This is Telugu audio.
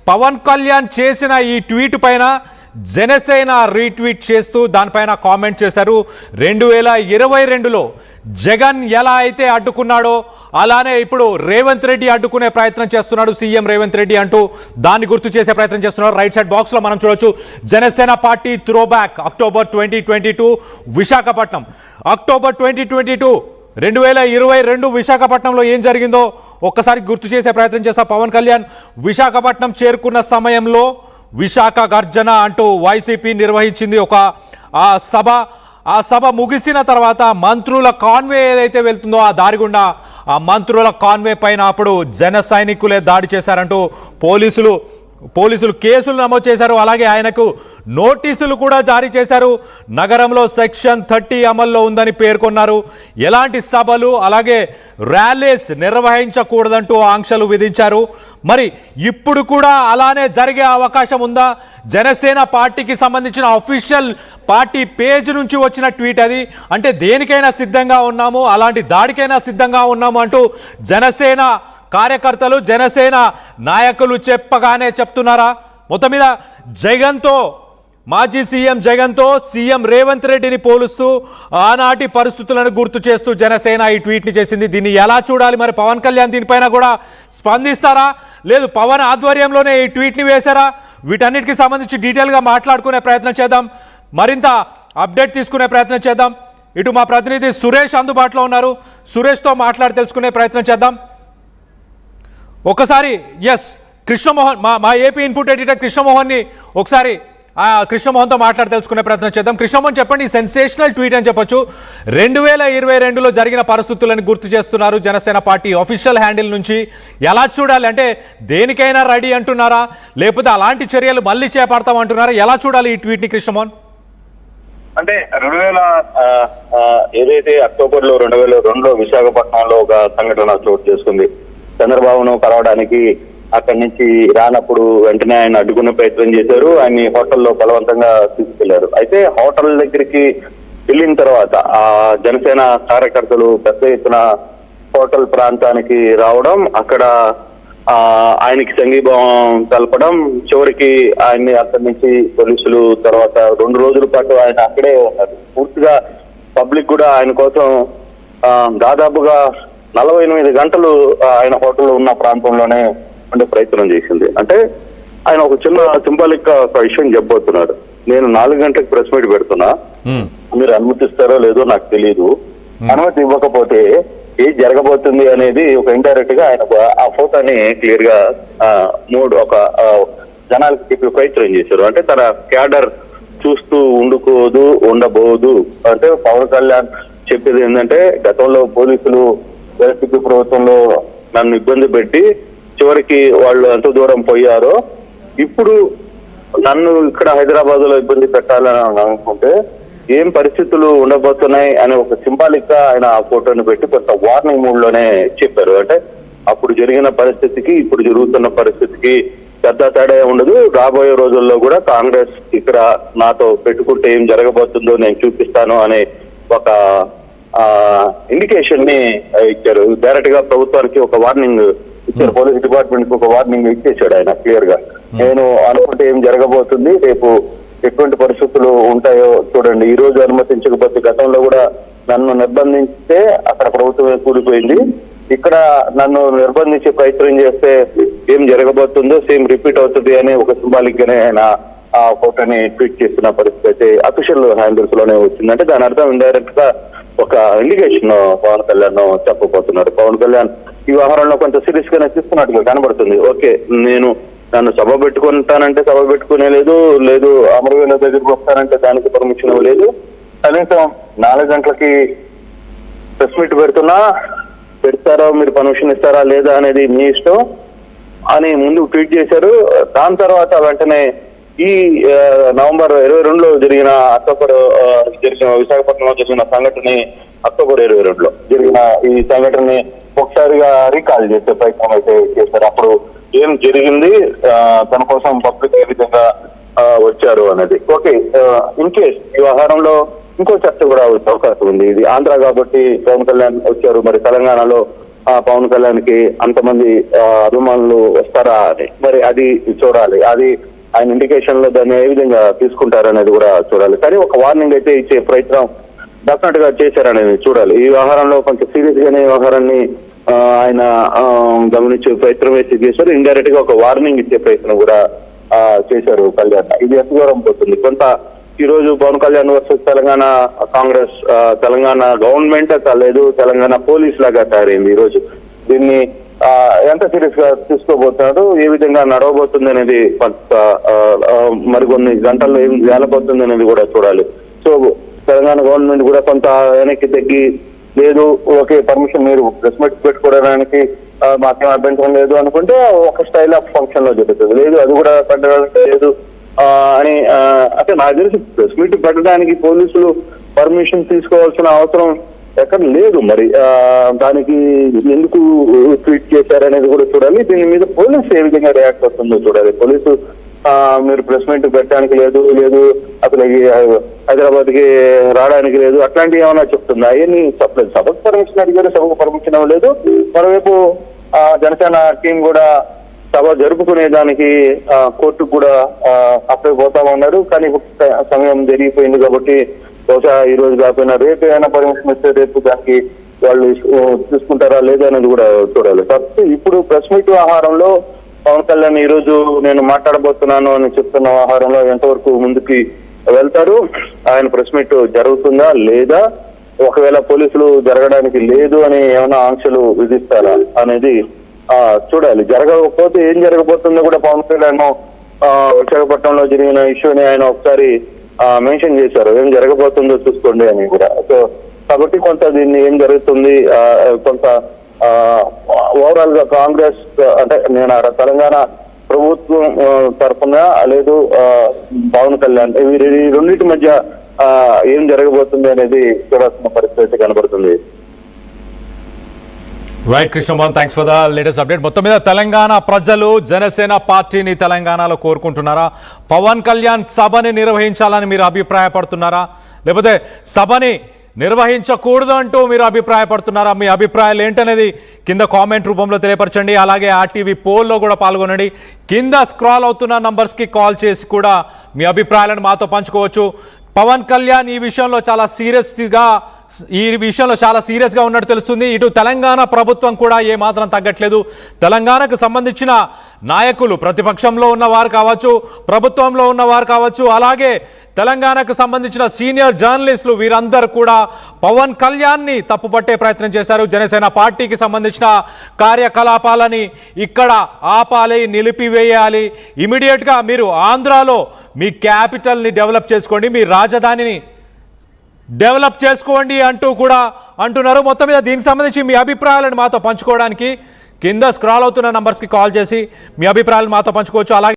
పవన్ కళ్యాణ్ చేసిన ఈ ట్వీట్ పైన జనసేన రీట్వీట్ చేస్తూ దానిపైన కామెంట్ చేశారు. 2022లో జగన్ ఎలా అయితే అడ్డుకున్నాడో అలానే ఇప్పుడు రేవంత్ రెడ్డి అడ్డుకునే ప్రయత్నం చేస్తున్నాడు సీఎం రేవంత్ రెడ్డి అంటూ దాన్ని గుర్తు చేసే ప్రయత్నం చేస్తున్నారు. రైట్ సైడ్ బాక్స్ లో మనం చూడొచ్చు Janasena party throwback October 2022 Visakhapatnam. October 2022 2022 విశాఖపట్నంలో ఏం జరిగిందో ఒక్కసారి గుర్తు చేసే ప్రయత్నం చేస్తా. పవన్ కళ్యాణ్ విశాఖపట్నం చేరుకున్న సమయంలో విశాఖ గర్జన అంటూ వైసీపీ నిర్వహించింది ఒక సభ. ఆ సభ ముగిసిన తర్వాత మంత్రుల కాన్వే ఏదైతే వెళ్తుందో ఆ దారి గుండా ఆ మంత్రుల కాన్వే పైన అప్పుడు జన సైనికులే దాడి చేశారంటూ పోలీసులు కేసులు నమోదు చేశారు. అలాగే ఆయనకు నోటీసులు కూడా జారీ చేశారు. నగరంలో సెక్షన్ 30 అమల్లో ఉందని పేర్కొన్నారు. ఎలాంటి సభలు అలాగే ర్యాలీస్ నిర్వహించకూడదంటూ ఆంక్షలు విధించారు. మరి ఇప్పుడు కూడా అలానే జరిగే అవకాశం ఉందా? జనసేన పార్టీకి సంబంధించిన అఫీషియల్ పార్టీ పేజ్ నుంచి వచ్చిన ట్వీట్ అది. అంటే దేనికైనా సిద్ధంగా ఉన్నాము, అలాంటి దాడికైనా సిద్ధంగా ఉన్నాము అంటూ జనసేన కార్యకర్తలు జనసేన నాయకులు చెప్పగానే చెప్తున్నారా? మొత్తం మీద జగన్తో మాజీ సీఎం జగన్తో సీఎం రేవంత్ రెడ్డిని పోలుస్తూ ఆనాటి పరిస్థితులను గుర్తు చేస్తూ జనసేన ఈ ట్వీట్ని చేసింది. దీన్ని ఎలా చూడాలి? మరి పవన్ కళ్యాణ్ దీనిపైన కూడా స్పందిస్తారా? లేదు పవన్ ఆధ్వర్యంలోనే ఈ ట్వీట్ని వేశారా? వీటన్నిటికీ సంబంధించి డీటెయిల్గా మాట్లాడుకునే ప్రయత్నం చేద్దాం, మరింత అప్డేట్ తీసుకునే ప్రయత్నం చేద్దాం. ఇటు మా ప్రతినిధి సురేష్ అందుబాటులో ఉన్నారు. సురేష్తో మాట్లాడి తెలుసుకునే ప్రయత్నం చేద్దాం. ఒకసారి కృష్ణమోహన్ మా ఏపీ ఇన్పుట్ ఎడిటర్ కృష్ణమోహన్ని ఒకసారి కృష్ణమోహన్తో మాట్లాడి తెలుసుకునే ప్రయత్నం చేద్దాం. కృష్ణమోహన్ చెప్పండి, సెన్సేషనల్ ట్వీట్ అని చెప్పొచ్చు. 2022లో జరిగిన పరిస్థితులను గుర్తు చేస్తున్నారు జనసేన పార్టీ ఆఫీషియల్ హ్యాండిల్ నుంచి. ఎలా చూడాలి? అంటే దేనికైనా రెడీ అంటున్నారా, లేకపోతే అలాంటి చర్యలు మళ్ళీ చేపడతాం అంటున్నారా? ఎలా చూడాలి ఈ ట్వీట్ని కృష్ణమోహన్? అంటే 2000 ఏదైతే అక్టోబర్ లో 2002లో విశాఖపట్నంలో ఒక సంఘటన చోటు చేసుకుంది. చంద్రబాబును కలవడానికి అక్కడి నుంచి రానప్పుడు వెంటనే ఆయన అడ్డుకునే ప్రయత్నం చేశారు. ఆయన్ని హోటల్లో బలవంతంగా తీసుకెళ్లారు. అయితే హోటల్ దగ్గరికి వెళ్ళిన తర్వాత ఆ జనసేన కార్యకర్తలు పెద్ద ఎత్తున హోటల్ ప్రాంతానికి రావడం, అక్కడ ఆయనకి సంఘీభావం తెలపడం, చివరికి ఆయన్ని అక్కడి నుంచి పోలీసులు తర్వాత 2 రోజుల పాటు ఆయన అక్కడే ఉన్నారు. పూర్తిగా పబ్లిక్ కూడా ఆయన కోసం దాదాపుగా 48 గంటలు ఆయన హోటల్లో ఉన్న ప్రాంతంలోనే ఉండే ప్రయత్నం చేసింది. అంటే ఆయన ఒక చిన్న సింబాలిక్ ఒక విషయం చెప్పబోతున్నాడు. నేను 4 గంటలకు ప్రెస్ మీట్ పెడుతున్నా, మీరు అనుమతిస్తారో లేదో నాకు తెలియదు, అనుమతి ఇవ్వకపోతే ఏం జరగబోతుంది అనేది ఒక ఇండైరెక్ట్ గా ఆయన ఆ ఫోటోని క్లియర్ గా ఒక జనాలకు చెప్పి ప్రయత్నం చేశారు. అంటే తన క్యాడర్ చూస్తూ ఉండబోదు అంటే పవన్ కళ్యాణ్ చెప్పేది ఏంటంటే, గతంలో పోలీసులు వైసీపీ ప్రభుత్వంలో నన్ను ఇబ్బంది పెట్టి చివరికి వాళ్ళు ఎంత దూరం పోయారో, ఇప్పుడు నన్ను ఇక్కడ హైదరాబాద్ లో ఇబ్బంది పెట్టాలని అనుకుంటే ఏం పరిస్థితులు ఉండబోతున్నాయి అనే ఒక సింబాలిక్ గా ఆయన ఆ ఫోటోని పెట్టి కొంత వార్నింగ్ మూడ్ లోనే చెప్పారు. అంటే అప్పుడు జరిగిన పరిస్థితికి ఇప్పుడు జరుగుతున్న పరిస్థితికి పెద్ద తేడా ఉండదు, రాబోయే రోజుల్లో కూడా కాంగ్రెస్ ఇక్కడ నాతో పెట్టుకుంటే ఏం జరగబోతుందో నేను చూపిస్తాను అనే ఒక ఇండికేషన్ ని ఇచ్చారు. డైరెక్ట్ గా ప్రభుత్వానికి ఒక వార్నింగ్ ఇచ్చారు. పోలీస్ డిపార్ట్మెంట్ కి ఒక వార్నింగ్ ఇచ్చేసాడు ఆయన క్లియర్ గా. నేను అనుకుంటే ఏం జరగబోతుంది, రేపు ఎటువంటి పరిస్థితులు ఉంటాయో చూడండి. ఈ రోజు అనుమతించకపోతే గతంలో కూడా నన్ను నిర్బంధించితే అక్కడ ప్రభుత్వమే కూలిపోయింది, ఇక్కడ నన్ను నిర్బంధించే ప్రయత్నం చేస్తే ఏం జరగబోతుందో సేమ్ రిపీట్ అవుతుంది అనే ఒక సింబాలిక్ గానే ఆయన ఆ ఫోటోని ట్వీట్ చేస్తున్న పరిస్థితి అయితే అఫీషియల్ హ్యాండిల్స్ లోనే వచ్చింది. అంటే దాని అర్థం ఇండైరెక్ట్ గా ఒక ఇండికేషన్ పవన్ కళ్యాణ్ చెప్పబోతున్నారు. పవన్ కళ్యాణ్ ఈ వ్యవహారంలో కొంచెం సీరియస్ గానే తీసుకున్నట్టుగా కనబడుతుంది. ఓకే, నన్ను సభ పెట్టుకుంటానంటే సభ పెట్టుకునే లేదు, అమరవీరుల దగ్గరికి వస్తానంటే దానికి పర్మిషన్ లేదు, కనీసం 4 గంటలకి ప్రెస్ మీట్ పెడతారో మీరు పర్మిషన్ ఇస్తారా లేదా అనేది మీ ఇష్టం అని ముందు ట్వీట్ చేశారు. దాని తర్వాత వెంటనే ఈ నవంబర్ 22లో జరిగిన విశాఖపట్నంలో జరిగిన సంఘటన అక్టోబర్ 22లో జరిగిన ఈ సంఘటనని ఒకసారిగా రీకాల్ చేసే ప్రయత్నం అయితే చేశారు. అప్పుడు ఏం జరిగింది, తన కోసం పబ్లిక్ ఏ విధంగా వచ్చారు అనేది. ఓకే, ఇన్ కేస్ ఈ వ్యవహారంలో ఇంకో చర్చ కూడా వచ్చే అవకాశం ఉంది. ఇది ఆంధ్ర కాబట్టి పవన్ కళ్యాణ్ వచ్చారు, మరి తెలంగాణలో పవన్ కళ్యాణ్కి అంతమంది అభిమానులు వస్తారా అని మరి అది చూడాలి. అది ఆయన ఇండికేషన్ లో దాన్ని ఏ విధంగా తీసుకుంటారనేది కూడా చూడాలి. కానీ ఒక వార్నింగ్ అయితే ఇచ్చే ప్రయత్నం డెఫినెట్ గా చేశారనేది చూడాలి. ఈ వ్యవహారంలో కొంచెం సీరియస్ గానే వ్యవహారాన్ని ఆయన గమనించే ప్రయత్నం అయితే చేశారు. ఇండైరెక్ట్ గా ఒక వార్నింగ్ ఇచ్చే ప్రయత్నం కూడా చేశారు కళ్యాణ్. ఇది ఎంత దూరం పోతుంది? కొంత ఈ రోజు పవన్ కళ్యాణ్ వర్సెస్ తెలంగాణ కాంగ్రెస్, తెలంగాణ గవర్నమెంట్ లేదు, తెలంగాణ పోలీస్ లాగా తయారైంది ఈ రోజు. దీన్ని ఎంత సీరియస్ గా తీసుకోబోతున్నాడు, ఏ విధంగా నడవబోతుంది అనేది మరికొన్ని గంటల్లో ఏం తేలబోతుంది అనేది కూడా చూడాలి. సో తెలంగాణ గవర్నమెంట్ కూడా కొంత వెనక్కి తగ్గి లేదు, ఓకే పర్మిషన్ మీరు ప్రెస్ మీట్ పెట్టుకోవడానికి మాకేం అభ్యంతరం లేదు అనుకుంటే ఒక స్టైల్ ఆఫ్ ఫంక్షన్ లో జరుగుతుంది. లేదు అది కూడా పెట్టడానికి లేదు అని అంటే నాకు తెలిసి ప్రెస్ మీట్ పెట్టడానికి పోలీసులు పర్మిషన్ తీసుకోవాల్సిన అవసరం ఎక్కడ లేదు. మరి దానికి ఎందుకు ట్వీట్ చేశారనేది కూడా చూడాలి. దీని మీద పోలీసు ఏ విధంగా రియాక్ట్ అవుతుందో చూడాలి. పోలీసు మీరు ప్రెస్ మీట్ పెట్టడానికి లేదు, లేదు అసలు హైదరాబాద్ కి రావడానికి లేదు అట్లాంటివి ఏమైనా చెప్తుందా? అవన్నీ చెప్పలేదు. సభకు పర్మిషన్ అడిగారు, సభకు పర్మిషన్ ఇవ్వలేదు. మరోవైపు జనసేన టీం కూడా సభ జరుపుకునే దానికి కోర్టుకు కూడా అప్పుడే పోతామన్నారు. కానీ సమయం జరిగిపోయింది కాబట్టి బహుశా ఈ రోజు కాకపోయినా రేపు ఏమైనా పర్మిషన్ ఇస్తే రేపు దానికి వాళ్ళు తీసుకుంటారా లేదా అనేది కూడా చూడాలి. కాకపోతే ఇప్పుడు ప్రెస్ మీట్ వ్యవహారంలో పవన్ కళ్యాణ్ ఈ రోజు నేను మాట్లాడబోతున్నాను అని చెప్తున్న వ్యవహారంలో ఎంతవరకు ముందుకి వెళ్తారు, ఆయన ప్రెస్ మీట్ జరుగుతుందా లేదా, ఒకవేళ పోలీసులు జరగడానికి లేదు అని ఏమైనా ఆంక్షలు విధిస్తారా అనేది చూడాలి. జరగకపోతే ఏం జరగబోతుందో కూడా పవన్ కళ్యాణ్ విశాఖపట్నంలో జరిగిన ఇష్యూని ఆయన ఒకసారి మెన్షన్ చేశారు, ఏం జరగబోతుందో చూసుకోండి అని కూడా. సో కాబట్టి కొంత దీన్ని ఏం జరుగుతుంది, కొంత ఓవరాల్ గా కాంగ్రెస్ అంటే నేను తెలంగాణ ప్రభుత్వం తరఫున లేదు పవన్ కళ్యాణ్ ఈ రెండింటి మధ్య ఏం జరగబోతుంది అనేది చూడాల్సిన పరిస్థితి కనబడుతుంది. Right Krishnamohan, thanks for the latest update. మొత్తం మీద తెలంగాణ ప్రజలు జనసేన పార్టీని తెలంగాణలో కోరుకుంటున్నారా? పవన్ కళ్యాణ్ సభని నిర్వహించాలని మీరు అభిప్రాయపడుతున్నారా, లేకపోతే సభని నిర్వహించకూడదు అంటూ మీరు అభిప్రాయపడుతున్నారా? మీ అభిప్రాయాలు ఏంటనేది కింద కామెంట్ రూపంలో తెలియపరచండి. అలాగే RTV పోల్లో కూడా పాల్గొనండి. కింద స్క్రాల్ అవుతున్న నంబర్స్కి కాల్ చేసి కూడా మీ అభిప్రాయాలను మాతో పంచుకోవచ్చు. పవన్ కళ్యాణ్ ఈ విషయంలో చాలా సీరియస్గా ఉన్నట్టు తెలుస్తుంది. ఇటు తెలంగాణ ప్రభుత్వం కూడా ఏమాత్రం తగ్గట్లేదు. తెలంగాణకు సంబంధించిన నాయకులు ప్రతిపక్షంలో ఉన్నవారు కావచ్చు, ప్రభుత్వంలో ఉన్నవారు కావచ్చు, అలాగే తెలంగాణకు సంబంధించిన సీనియర్ జర్నలిస్టులు వీరందరూ కూడా పవన్ కళ్యాణ్ని తప్పుపట్టే ప్రయత్నం చేశారు. జనసేన పార్టీకి సంబంధించిన కార్యకలాపాలని ఇక్కడ ఆపాలి, నిలిపివేయాలి, ఇమీడియట్గా మీరు ఆంధ్రాలో మీ క్యాపిటల్ని డెవలప్ చేసుకోండి, మీ రాజధానిని డెవలప్ చేసుకోండి అంటూ కూడా అంటున్నారు. మొత్తం మీద దీనికి సంబంధించి మీ అభిప్రాయాలను మాతో పంచుకోవడానికి కింద స్క్రాల్ అవుతున్న నంబర్స్కి కాల్ చేసి మీ అభిప్రాయాలను మాతో పంచుకోవచ్చు. అలాగే